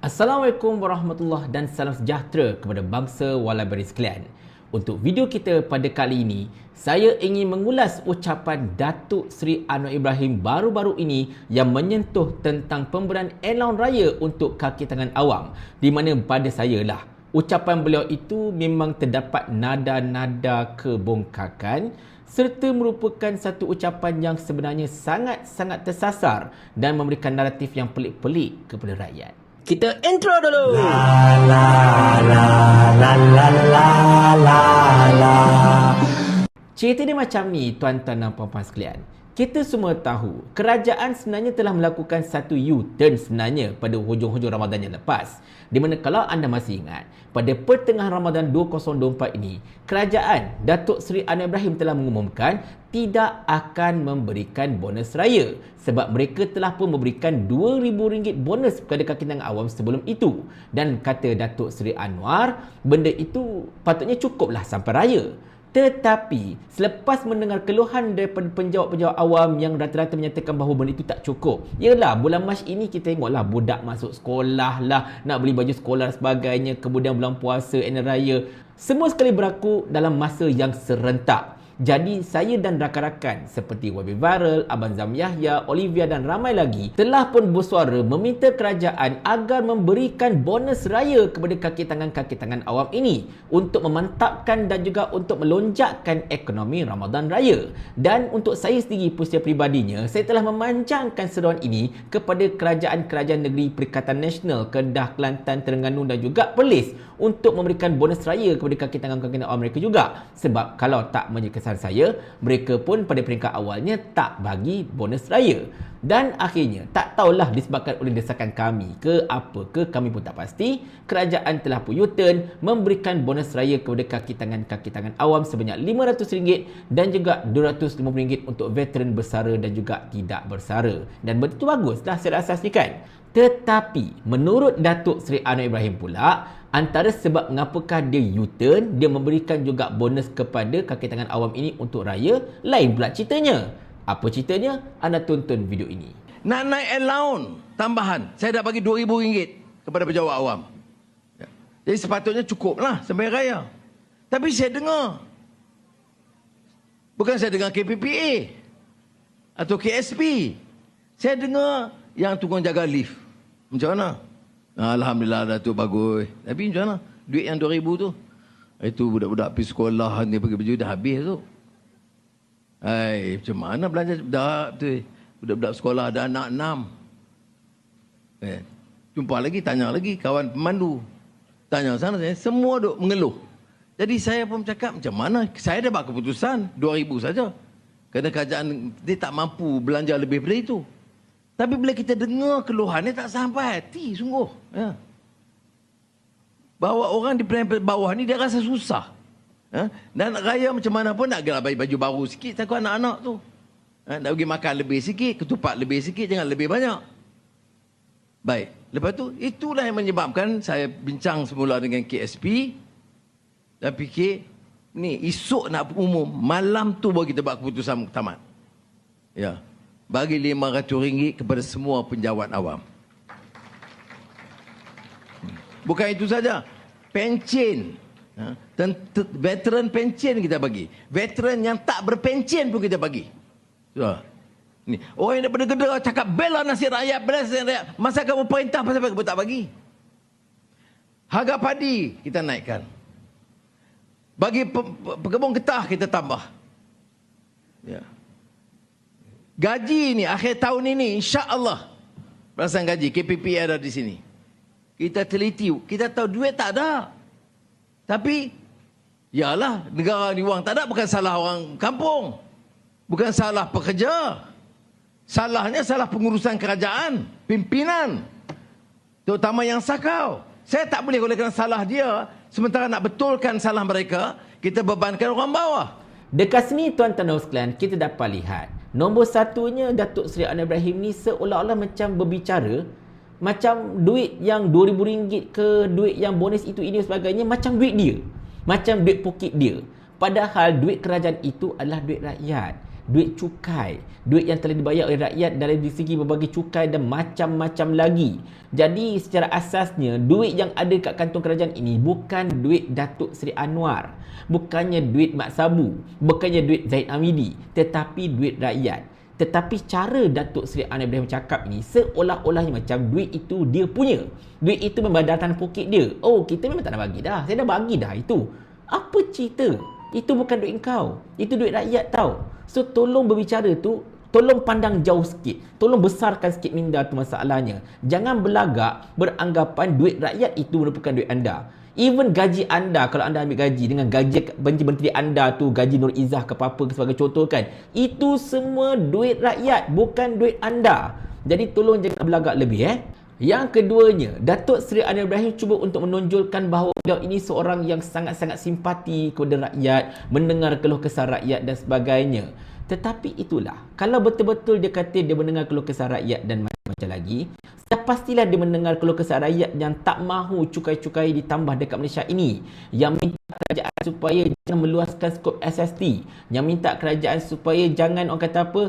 Assalamualaikum warahmatullahi dan salam sejahtera kepada bangsa Walabari sekalian. Untuk video kita pada kali ini, saya ingin mengulas ucapan Datuk Seri Anwar Ibrahim baru-baru ini yang menyentuh tentang pemberian allowance raya untuk kaki tangan awam, di mana pada saya lah ucapan beliau itu memang terdapat nada-nada kebongkakan serta merupakan satu ucapan yang sebenarnya sangat-sangat tersasar dan memberikan naratif yang pelik-pelik kepada rakyat. Kita intro dulu. La la la la la la la la. Cerita dia macam ni, tuan-tuan dan puan-puan sekalian. Kita semua tahu, kerajaan sebenarnya telah melakukan satu U-turn sebenarnya pada hujung-hujung Ramadan yang lepas. Di mana kalau anda masih ingat, pada pertengahan Ramadan 2024 ini, kerajaan Datuk Seri Anwar Ibrahim telah mengumumkan tidak akan memberikan bonus raya sebab mereka telah pun memberikan RM2,000 bonus kepada kaki tangan awam sebelum itu. Dan kata Datuk Seri Anwar, benda itu patutnya cukuplah sampai raya. Tetapi selepas mendengar keluhan daripada penjawat-penjawat awam yang rata-rata menyatakan bahawa benda itu tak cukup. Yalah, bulan Mac ini kita tengoklah budak masuk sekolah lah, nak beli baju sekolah dan sebagainya. Kemudian bulan puasa, Hari Raya, semua sekali berlaku dalam masa yang serentak. Jadi saya dan rakan-rakan seperti YB Viral, Abang Zam Yahya, Olivia dan ramai lagi telah pun bersuara meminta kerajaan agar memberikan bonus raya kepada kaki tangan awam ini untuk memantapkan dan juga untuk melonjakkan ekonomi Ramadan Raya. Dan untuk saya sendiri secara pribadinya, saya telah memanjangkan seruan ini kepada kerajaan-kerajaan negeri Perikatan Nasional, Kedah, Kelantan, Terengganu dan juga Perlis untuk memberikan bonus raya kepada kaki tangan awam mereka juga. Sebab kalau tak menjadi saya, mereka pun pada peringkat awalnya tak bagi bonus raya. Dan akhirnya, tak tahulah disebabkan oleh desakan kami ke apa ke, kami pun tak pasti, kerajaan telah pun U-turn memberikan bonus raya kepada kaki tangan awam sebanyak RM500 dan juga RM250 untuk veteran bersara dan juga tidak bersara. Dan betul baguslah saya rasa ni kan. Tetapi menurut Datuk Seri Anwar Ibrahim pula, antara sebab mengapakah dia U-turn, dia memberikan juga bonus kepada kaki tangan awam ini untuk raya, lain pula ceritanya. Apa ceritanya? Anda tonton video ini. Nak naik allowance tambahan, saya dah bagi RM2,000 kepada pejabat awam. Jadi sepatutnya cukuplah sampai raya. Tapi saya dengar, bukan saya dengar KPPA atau KSP, saya dengar yang tukang jaga lift. Macam mana? Alhamdulillah Datuk bagus. Tapi macam mana? Duit yang RM2,000 tu, itu budak-budak pergi sekolah ni pergi baju dah habis tu. Hai, macam mana belanja budak tu? Budak-budak sekolah ada anak 6. Jumpa lagi, tanya lagi kawan pemandu. Tanya sana saya, semua duk mengeluh. Jadi saya pun cakap macam mana? Saya dah buat keputusan RM2,000 saja. Kerana kerajaan dia tak mampu belanja lebih daripada itu. Tapi bila kita dengar keluhan ni tak sampai hati sungguh. Ya. Bahawa orang di bawah ni dia rasa susah. Ya. Dan raya macam mana pun nak gelar baju baru sikit takut anak-anak tu. Ya. Nak pergi makan lebih sikit, ketupat lebih sikit, jangan lebih banyak. Baik. Lepas tu, itulah yang menyebabkan saya bincang semula dengan KSP. Dan fikir, ni esok nak umum, malam tu baru kita buat keputusan muktamad. Ya. Bagi RM500 kepada semua penjawat awam. Bukan itu saja. Pencen. Veteran pencen kita bagi. Veteran yang tak berpencen pun kita bagi. Ni. Orang yang daripada Kedah cakap bela nasib rakyat, bela nasib rakyat. Masa kamu perintah, pasal kamu tak bagi. Harga padi kita naikkan. Bagi pekebun getah kita tambah. Ya. Gaji ni akhir tahun ini insya-Allah perasaan gaji KPP ada di sini. Kita teliti, kita tahu duit tak ada. Tapi yalah, negara ni wang tak ada, bukan salah orang kampung. Bukan salah pekerja. Salahnya salah pengurusan kerajaan, pimpinan. Terutama yang sakau. Saya tak boleh oleh kerana salah dia, sementara nak betulkan salah mereka, kita bebankan orang bawah. Dekat sini tuan-tuan dan sekalian, kita dapat lihat nombor satunya Datuk Seri Anwar Ibrahim ni seolah-olah macam berbicara macam duit yang RM2,000 ke duit yang bonus itu ini dan sebagainya macam duit dia, macam duit poket dia. Padahal duit kerajaan itu adalah duit rakyat. duit cukai, duit yang telah dibayar oleh rakyat dari segi berbagai cukai dan macam-macam lagi. Jadi secara asasnya duit yang ada kat kantong kerajaan ini bukan duit Datuk Seri Anwar, bukannya duit Mak Sabu, bukannya duit Zaid Amidi, tetapi duit rakyat. Tetapi cara Datuk Seri Anwar Ibrahim cakap ni seolah-olahnya macam duit itu dia punya. Duit itu memang datang poket dia. Oh, kita memang tak nak bagi dah. Saya dah bagi dah itu. Apa cerita? Itu bukan duit kau. Itu duit rakyat tau. So, tolong berbicara tu, tolong pandang jauh sikit. Tolong besarkan sikit minda tu masalahnya. Jangan berlagak beranggapan duit rakyat itu merupakan duit anda. Even gaji anda, kalau anda ambil gaji dengan gaji menteri anda tu, gaji Nur Izzah ke apa-apa sebagai contoh kan, itu semua duit rakyat, bukan duit anda. Jadi tolong jangan berlagak lebih Yang keduanya, Datuk Seri Anwar Ibrahim cuba untuk menonjolkan bahawa beliau ini seorang yang sangat-sangat simpati kepada rakyat, mendengar keluh kesah rakyat dan sebagainya. Tetapi itulah, kalau betul-betul dia kata dia mendengar keluh kesah rakyat dan macam-macam lagi, pastilah dia mendengar keluh kesah rakyat yang tak mahu cukai-cukai ditambah dekat Malaysia ini, yang minta kerajaan supaya jangan meluaskan skop SST, yang minta kerajaan supaya jangan orang kata apa,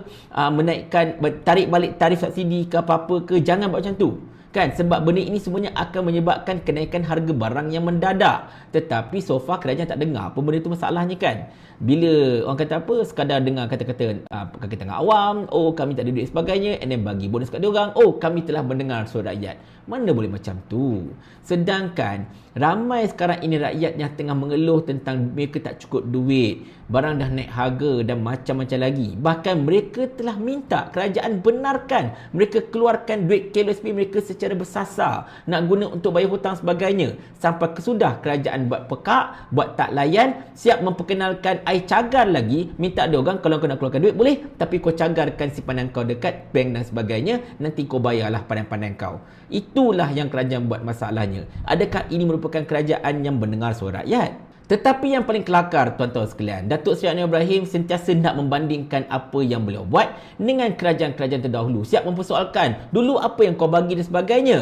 menaikkan, tarik balik tarif subsidi ke apa-apa ke, jangan buat macam tu. Kan, sebab benda ini semuanya akan menyebabkan kenaikan harga barang yang mendadak. Tetapi so far kerajaan tak dengar apa benda itu masalahnya kan. Bila orang kata apa, sekadar dengar kata-kata kaki tengah awam, oh kami tak ada duit sebagainya, and then bagi bonus kat diorang, oh kami telah mendengar suara rakyat. Mana boleh macam tu. Sedangkan ramai sekarang ini rakyat yang tengah mengeluh tentang mereka tak cukup duit, barang dah naik harga dan macam-macam lagi. Bahkan mereka telah minta kerajaan benarkan mereka keluarkan duit KLSP mereka secara bersasar, nak guna untuk bayar hutang sebagainya. Sampai kesudah kerajaan buat pekak, buat tak layan, siap memperkenalkan air cagar lagi, minta dia orang kalau kau nak keluarkan duit boleh, tapi kau cagarkan simpanan kau dekat bank dan sebagainya, nanti kau bayarlah pandai-pandai kau. Itulah yang kerajaan buat masalahnya. Adakah ini merupakan kerajaan yang mendengar suara rakyat? Tetapi yang paling kelakar tuan-tuan sekalian, Datuk Seri Anwar Ibrahim sentiasa nak membandingkan apa yang beliau buat dengan kerajaan-kerajaan terdahulu. Siap mempersoalkan, dulu apa yang kau bagi dan sebagainya.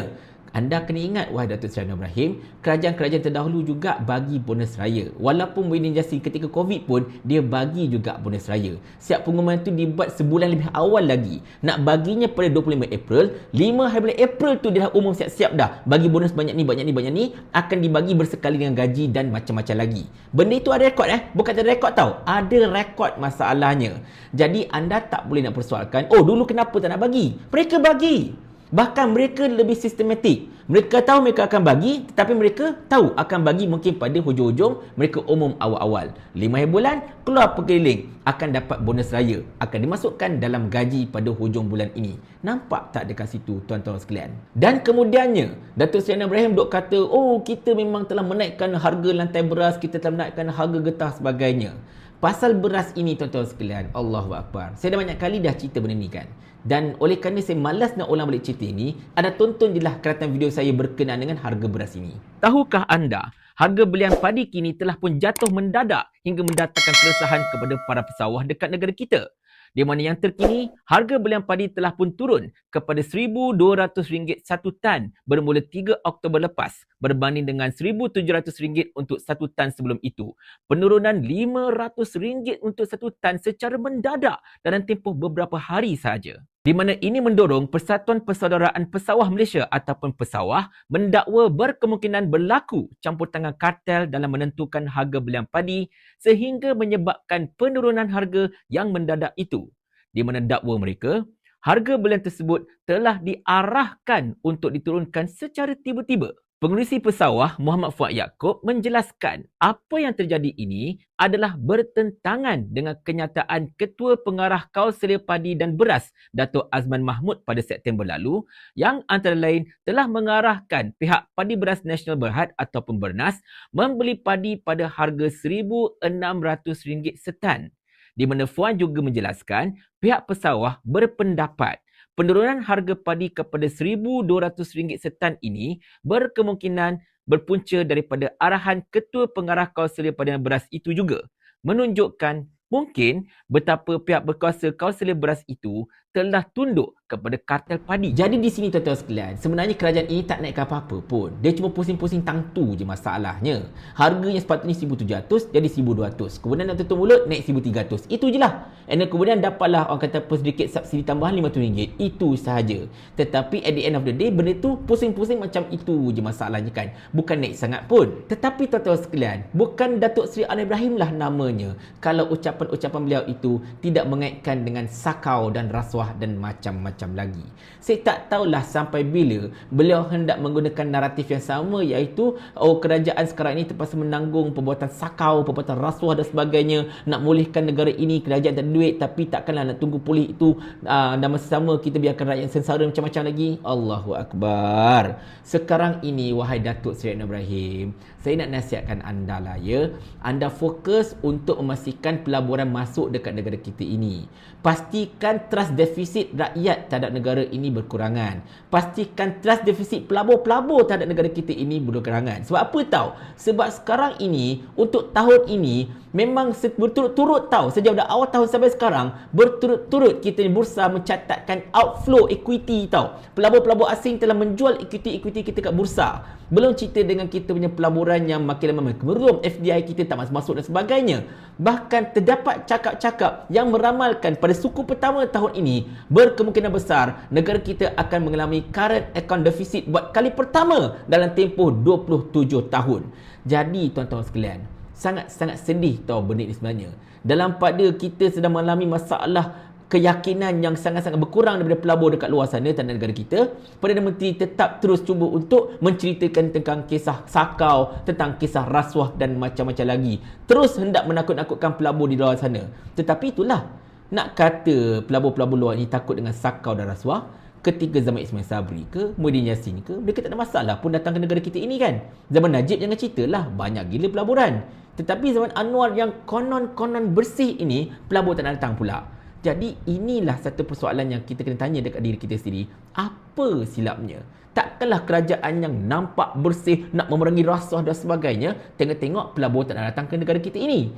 Anda kena ingat, wahai Datuk Seri Anwar Ibrahim, kerajaan-kerajaan terdahulu juga bagi bonus raya. Walaupun Muhyiddin Yassin ketika COVID pun, dia bagi juga bonus raya. Siap pengumuman itu dibuat sebulan lebih awal lagi. Nak baginya pada 25 April, 5 hari bulan April tu dia dah umum siap-siap dah. Bagi bonus banyak ni, banyak ni, banyak ni, akan dibagi bersekali dengan gaji dan macam-macam lagi. Benda itu ada rekod bukan tak ada rekod tau. Ada rekod masalahnya. Jadi anda tak boleh nak persoalkan, oh dulu kenapa tak nak bagi? Mereka bagi. Bahkan mereka lebih sistematik. Mereka tahu mereka akan bagi, tetapi mereka tahu akan bagi mungkin pada hujung-hujung, mereka umum awal-awal. 5 hari bulan, keluar perkeliling, akan dapat bonus raya, akan dimasukkan dalam gaji pada hujung bulan ini. Nampak tak dekat situ tuan-tuan sekalian? Dan kemudiannya, Datuk Seri Anwar Ibrahim dok kata, oh kita memang telah menaikkan harga lantai beras, kita telah menaikkan harga getah sebagainya. Pasal beras ini tuan-tuan sekalian, Allahu Akbar. Saya dah banyak kali dah cerita benda ni kan. Dan oleh kerana saya malas nak ulang balik cerita ini, anda tonton je lah keratan video saya berkenaan dengan harga beras ini. Tahukah anda, harga belian padi kini telah pun jatuh mendadak hingga mendatangkan keresahan kepada para pesawah dekat negara kita. Di mana yang terkini, harga belian padi telah pun turun kepada RM1,200 satu tan bermula 3 Oktober lepas berbanding dengan RM1,700 untuk satu tan sebelum itu. Penurunan RM500 untuk satu tan secara mendadak dalam tempoh beberapa hari sahaja. Di mana ini mendorong Persatuan Persaudaraan Pesawah Malaysia ataupun Pesawah mendakwa berkemungkinan berlaku campur tangan kartel dalam menentukan harga belian padi sehingga menyebabkan penurunan harga yang mendadak itu. Di mana dakwa mereka, harga belian tersebut telah diarahkan untuk diturunkan secara tiba-tiba. Pengerusi pesawah Muhammad Fuad Yaakob menjelaskan apa yang terjadi ini adalah bertentangan dengan kenyataan Ketua Pengarah Kawasan Padi dan Beras Datuk Azman Mahmud pada September lalu yang antara lain telah mengarahkan pihak Padi Beras Nasional Berhad ataupun Bernas membeli padi pada harga RM1,600 setan. Di mana Fuad juga menjelaskan pihak pesawah berpendapat penurunan harga padi kepada RM1,200 setan ini berkemungkinan berpunca daripada arahan Ketua Pengarah Kawasan Padi dan Beras itu juga, menunjukkan mungkin betapa pihak berkuasa kawasan beras itu telah tunduk kepada kartel padi. Jadi di sini tuan-tuan sekalian, sebenarnya kerajaan ini tak naikkan apa-apa pun. Dia cuma pusing-pusing tangtu je masalahnya. Harganya sepatutnya 1,700 jadi 1,200. Kemudian nak tutup mulut naik 1,300. Itu je lah. And then kemudian dapatlah orang kata apa sedikit subsidi tambahan RM50. Itu sahaja. Tetapi at the end of the day, benda tu pusing-pusing macam itu je masalahnya kan. Bukan naik sangat pun. Tetapi tuan-tuan sekalian, bukan Datuk Seri Anwar Ibrahim lah namanya kalau ucapan-ucapan beliau itu tidak mengaitkan dengan sakau dan rasuah dan macam-macam lagi. Saya tak tahulah sampai bila beliau hendak menggunakan naratif yang sama, iaitu kerajaan sekarang ini terpaksa menanggung perbuatan sakau, perbuatan rasuah dan sebagainya, nak mulakan negara ini, kerajaan tak ada duit, tapi takkanlah nak tunggu pulih itu dan masa sama kita biarkan rakyat sengsara macam-macam lagi. Allahu Akbar. Sekarang ini wahai Datuk Seri Anwar Ibrahim, saya nak nasihatkan anda lah ya. Anda fokus untuk memastikan pelaburan masuk dekat negara kita ini. Pastikan trust defisit rakyat terhadap negara ini berkurangan. Pastikan trust defisit pelabur-pelabur terhadap negara kita ini berkurangan. Sebab apa tahu? Sebab sekarang ini, untuk tahun ini, memang berturut-turut tahu, sejak dari awal tahun sampai sekarang, berturut-turut kita di bursa mencatatkan outflow equity tahu. Pelabur-pelabur asing telah menjual equity kita kat bursa. Belum cerita dengan kita punya pelaburan yang makin lama makin menurun, FDI kita tak masuk dan sebagainya. Bahkan terdapat cakap-cakap yang meramalkan pada suku pertama tahun ini, berkemungkinan besar negara kita akan mengalami current account deficit buat kali pertama dalam tempoh 27 tahun. Jadi tuan-tuan sekalian, sangat-sangat sedih tahu benda ni sebenarnya. Dalam pada kita sedang mengalami masalah keyakinan yang sangat-sangat berkurang daripada pelabur dekat luar sana tanah negara kita, Perdana Menteri tetap terus cuba untuk menceritakan tentang kisah sakau, tentang kisah rasuah dan macam-macam lagi. Terus hendak menakut-nakutkan pelabur di luar sana. Tetapi itulah, nak kata pelabur-pelabur luar ni takut dengan sakau dan rasuah, ketika zaman Ismail Sabri ke, Muhyiddin Yassin ke, mereka tak ada masalah pun datang ke negara kita ini kan. Zaman Najib jangan ceritalah, banyak gila pelaburan. Tetapi zaman Anwar yang konon-konon bersih ini, pelabur tak nak datang pula. Jadi inilah satu persoalan yang kita kena tanya dekat diri kita sendiri. Apa silapnya? Takkanlah kerajaan yang nampak bersih, nak memerangi rasuah dan sebagainya, tengok-tengok pelabur tak nak datang ke negara kita ini.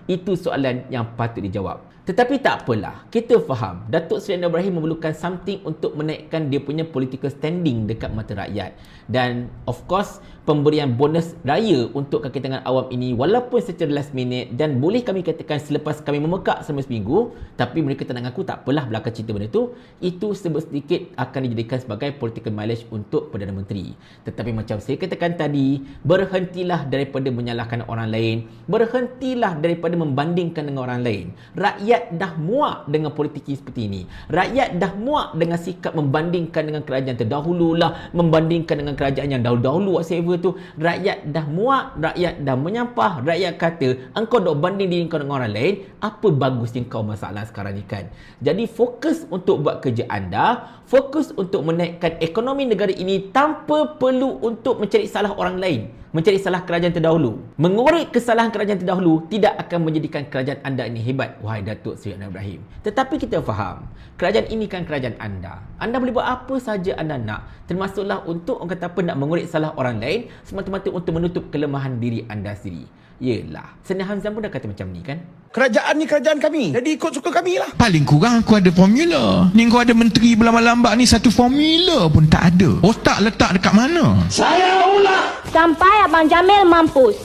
Itu soalan yang patut dijawab. Tetapi tak apalah, kita faham Datuk Seri Anwar Ibrahim memerlukan something untuk menaikkan dia punya political standing dekat mata rakyat. Dan of course, pemberian bonus raya untuk kakitangan awam ini walaupun secara last minute, dan boleh kami katakan selepas kami memekak selama seminggu, tapi mereka tak nak ngaku, tak apalah belakang cerita benda tu, itu sedikit akan dijadikan sebagai political mileage untuk Perdana Menteri. Tetapi macam saya katakan tadi, berhentilah daripada menyalahkan orang lain, berhentilah daripada membandingkan dengan orang lain. Rakyat dah muak dengan politiki seperti ini. Rakyat dah muak dengan sikap membandingkan dengan kerajaan terdahulu lah, membandingkan dengan kerajaan yang dahulu-dahulu whatever tu. Rakyat dah muak, rakyat dah menyampah, rakyat kata engkau dok banding diri kau dengan orang lain, apa bagusnya kau masalah sekarang ni kan. Jadi fokus untuk buat kerja anda, fokus untuk menaikkan ekonomi negara ini tanpa perlu untuk mencari salah orang lain, mencari salah kerajaan terdahulu. Mengorek kesalahan kerajaan terdahulu tidak akan menjadikan kerajaan anda ini hebat, wahai Datuk Seri Anwar Ibrahim. Tetapi kita faham, kerajaan ini kan kerajaan anda. Anda boleh buat apa saja anda nak, termasuklah untuk orang kata apa, nak mengorek salah orang lain semata-mata untuk menutup kelemahan diri anda sendiri. Yelah, Seni Hamzah pun dah kata macam ni kan. Kerajaan ni kerajaan kami, jadi ikut suka kami lah. Paling kurang aku ada formula. Ni kau ada menteri berlambat-lambat ni, satu formula pun tak ada. Otak letak dekat mana? Saya ulang. Sampai Abang Jamil mampus.